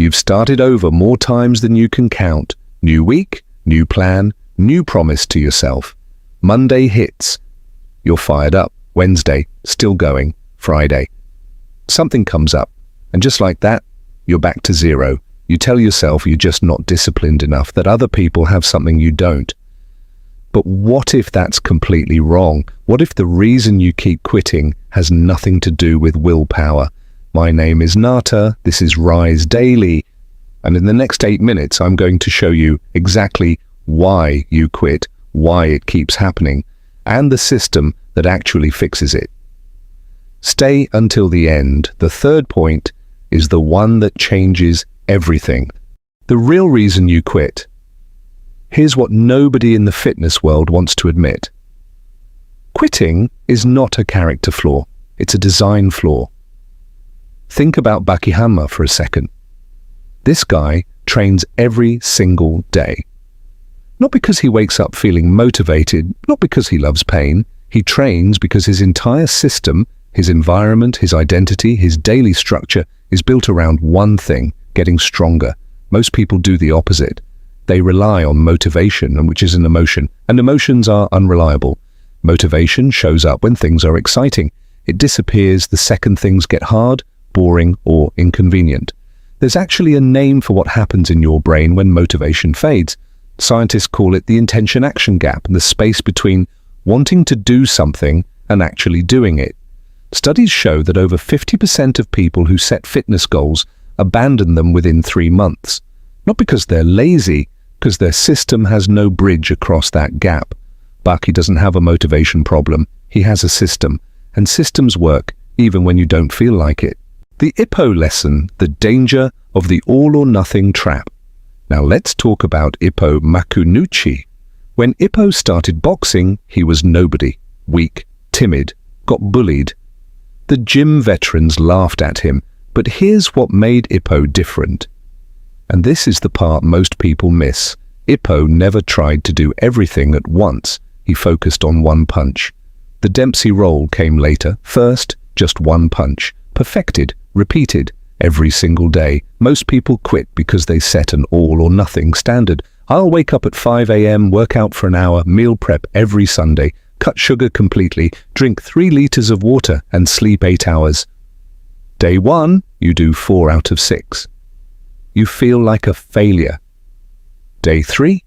You've started over more times than you can count. New week, new plan, new promise to yourself. Monday hits. You're fired up. Wednesday, still going. Friday. Something comes up, and just like that, you're back to zero. You tell yourself you're just not disciplined enough, that other people have something you don't. But what if that's completely wrong? What if the reason you keep quitting has nothing to do with willpower? My name is Nata, this is Rise Daily, and in the next 8 minutes I'm going to show you exactly why you quit, why it keeps happening, and the system that actually fixes it. Stay until the end. The third point is the one that changes everything. The real reason you quit. Here's what nobody in the fitness world wants to admit. Quitting is not a character flaw, it's a design flaw. Think about Bakihama for a second. This guy trains every single day. Not because he wakes up feeling motivated, not because he loves pain. He trains because his entire system, his environment, his identity, his daily structure is built around one thing, getting stronger. Most people do the opposite. They rely on motivation, which is an emotion, and emotions are unreliable. Motivation shows up when things are exciting. It disappears the second things get hard, boring, or inconvenient. There's actually a name for what happens in your brain when motivation fades. Scientists call it the intention-action gap, the space between wanting to do something and actually doing it. Studies show that over 50% of people who set fitness goals abandon them within 3 months. Not because they're lazy, because their system has no bridge across that gap. Baki doesn't have a motivation problem, he has a system, and systems work even when you don't feel like it. The Ippo lesson, the danger of the all-or-nothing trap. Now let's talk about Ippo Makunouchi. When Ippo started boxing, he was nobody, weak, timid, got bullied. The gym veterans laughed at him, but here's what made Ippo different. And this is the part most people miss. Ippo never tried to do everything at once. He focused on one punch. The Dempsey roll came later. First, just one punch. Perfected, repeated, every single day. Most people quit because they set an all-or-nothing standard. I'll wake up at 5 a.m., work out for an hour, meal prep every Sunday, cut sugar completely, drink 3 liters of water, and sleep 8 hours. Day 1, you do 4 out of 6. You feel like a failure. Day 3,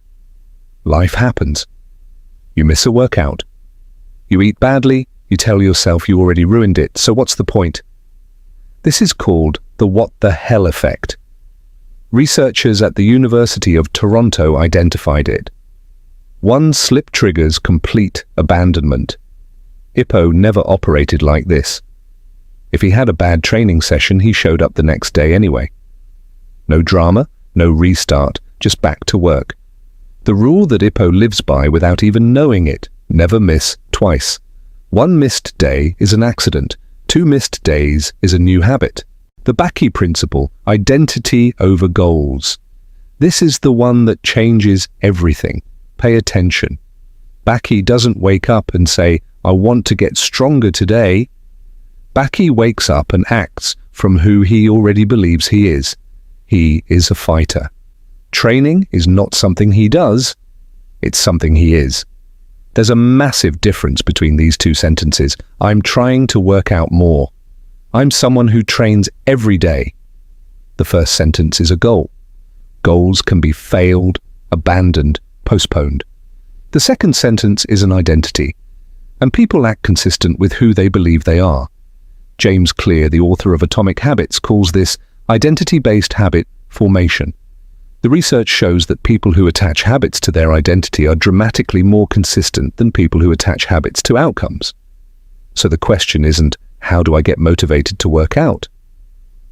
life happens. You miss a workout. You eat badly, you tell yourself you already ruined it, so what's the point? This is called the what the hell effect. Researchers at the University of Toronto identified it. One slip triggers complete abandonment. Ippo never operated like this. If he had a bad training session, he showed up the next day anyway. No drama, no restart, just back to work. The rule that Ippo lives by without even knowing it: never miss twice. 1 missed day is an accident. 2 missed days is a new habit. The Baki principle, identity over goals. This is the one that changes everything. Pay attention. Baki doesn't wake up and say, I want to get stronger today. Baki wakes up and acts from who he already believes he is. He is a fighter. Training is not something he does, it's something he is. There's a massive difference between these two sentences. I'm trying to work out more. I'm someone who trains every day. The first sentence is a goal. Goals can be failed, abandoned, postponed. The second sentence is an identity, and people act consistent with who they believe they are. James Clear, the author of Atomic Habits, calls this identity-based habit formation. The research shows that people who attach habits to their identity are dramatically more consistent than people who attach habits to outcomes. So the question isn't, how do I get motivated to work out?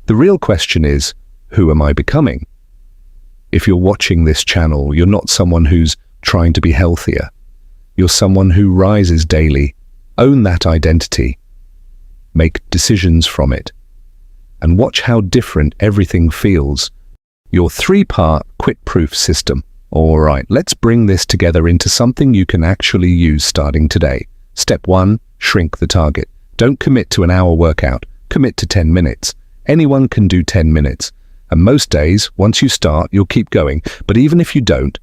The real question is, who am I becoming? If you're watching this channel, you're not someone who's trying to be healthier. You're someone who rises daily. Own that identity. Make decisions from it. And watch how different everything feels. Your 3-part quit-proof system. All right, let's bring this together into something you can actually use starting today. Step 1, shrink the target. Don't commit to an hour workout. Commit to 10 minutes. Anyone can do 10 minutes. And most days, once you start, you'll keep going. But even if you don't,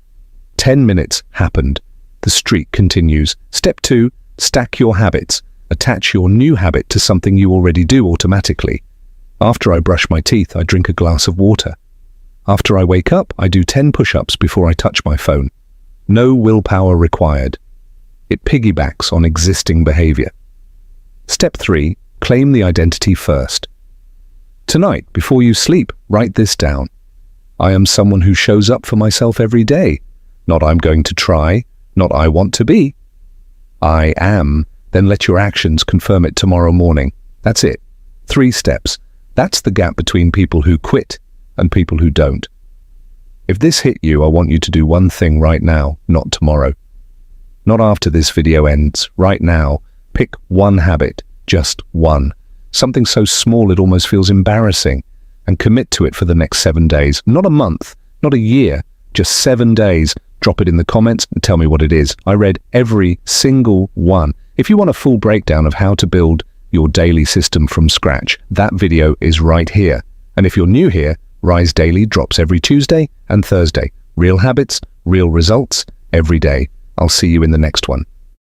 10 minutes happened. The streak continues. Step 2, stack your habits. Attach your new habit to something you already do automatically. After I brush my teeth, I drink a glass of water. After I wake up, I do 10 push-ups before I touch my phone. No willpower required. It piggybacks on existing behavior. Step 3, claim the identity first. Tonight, before you sleep, write this down. I am someone who shows up for myself every day. Not I'm going to try, not I want to be. I am. Then let your actions confirm it tomorrow morning. That's it. 3 steps. That's the gap between people who quit and people who don't. If this hit you, I want you to do one thing right now, not tomorrow. Not after this video ends. Right now, pick one habit, just one. Something so small it almost feels embarrassing, and commit to it for the next 7 days. Not a month, not a year, just 7 days. Drop it in the comments and tell me what it is. I read every single one. If you want a full breakdown of how to build your daily system from scratch, that video is right here. And if you're new here, Rise Daily drops every Tuesday and Thursday. Real habits, real results, every day. I'll see you in the next one.